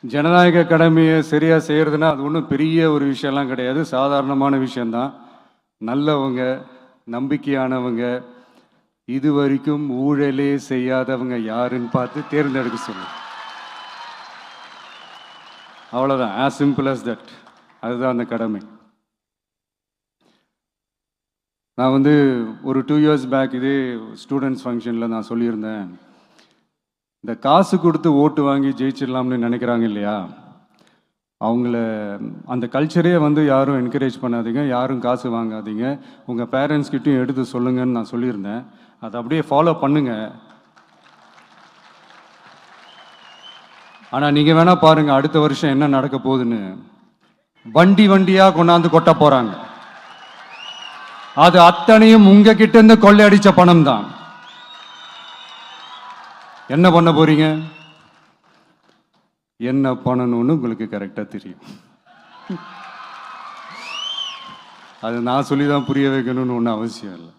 ஜனநாயக கடமையை சரியாக செய்கிறதுனா அது ஒன்றும் பெரிய ஒரு விஷயம்லாம் கிடையாது, சாதாரணமான விஷயந்தான். நல்லவங்க, நம்பிக்கையானவங்க, இது வரைக்கும் ஊழலே செய்யாதவங்க யாருன்னு பார்த்து தேர்ந்தெடுக்க சொல்லுங்க. அவ்வளோதான், ஆஸ் சிம்பிள் அஸ் தட். அதுதான் அந்த கடமை. நான் வந்து ஒரு 2 years பேக் இதே ஸ்டூடெண்ட்ஸ் ஃபங்க்ஷனில் நான் சொல்லியிருந்தேன், இந்த காசு கொடுத்து ஓட்டு வாங்கி ஜெயிச்சிடலாம்னு நினைக்கிறாங்க இல்லையா, அவங்கள அந்த கல்ச்சரே வந்து யாரும் என்கரேஜ் பண்ணாதீங்க, யாரும் காசு வாங்காதீங்க, உங்கள் பேரண்ட்ஸ்கிட்டையும் எடுத்து சொல்லுங்கன்னு நான் சொல்லியிருந்தேன். அதை அப்படியே ஃபாலோ பண்ணுங்க. ஆனால் நீங்கள் வேணால் பாருங்கள் அடுத்த வருஷம் என்ன நடக்க போகுதுன்னு. வண்டி வண்டியாக கொண்டாந்து கொட்ட போகிறாங்க. அது அத்தனையும் உங்ககிட்ட இருந்து கொள்ளையடிச்ச பணம் தான். என்ன பண்ண போறீங்க? என்ன பண்ணணும்னு உங்களுக்கு கரெக்டா தெரியும். அது நான் சொல்லிதான் புரிய வைக்கணும்னு ஒன்றும் அவசியம் இல்லை.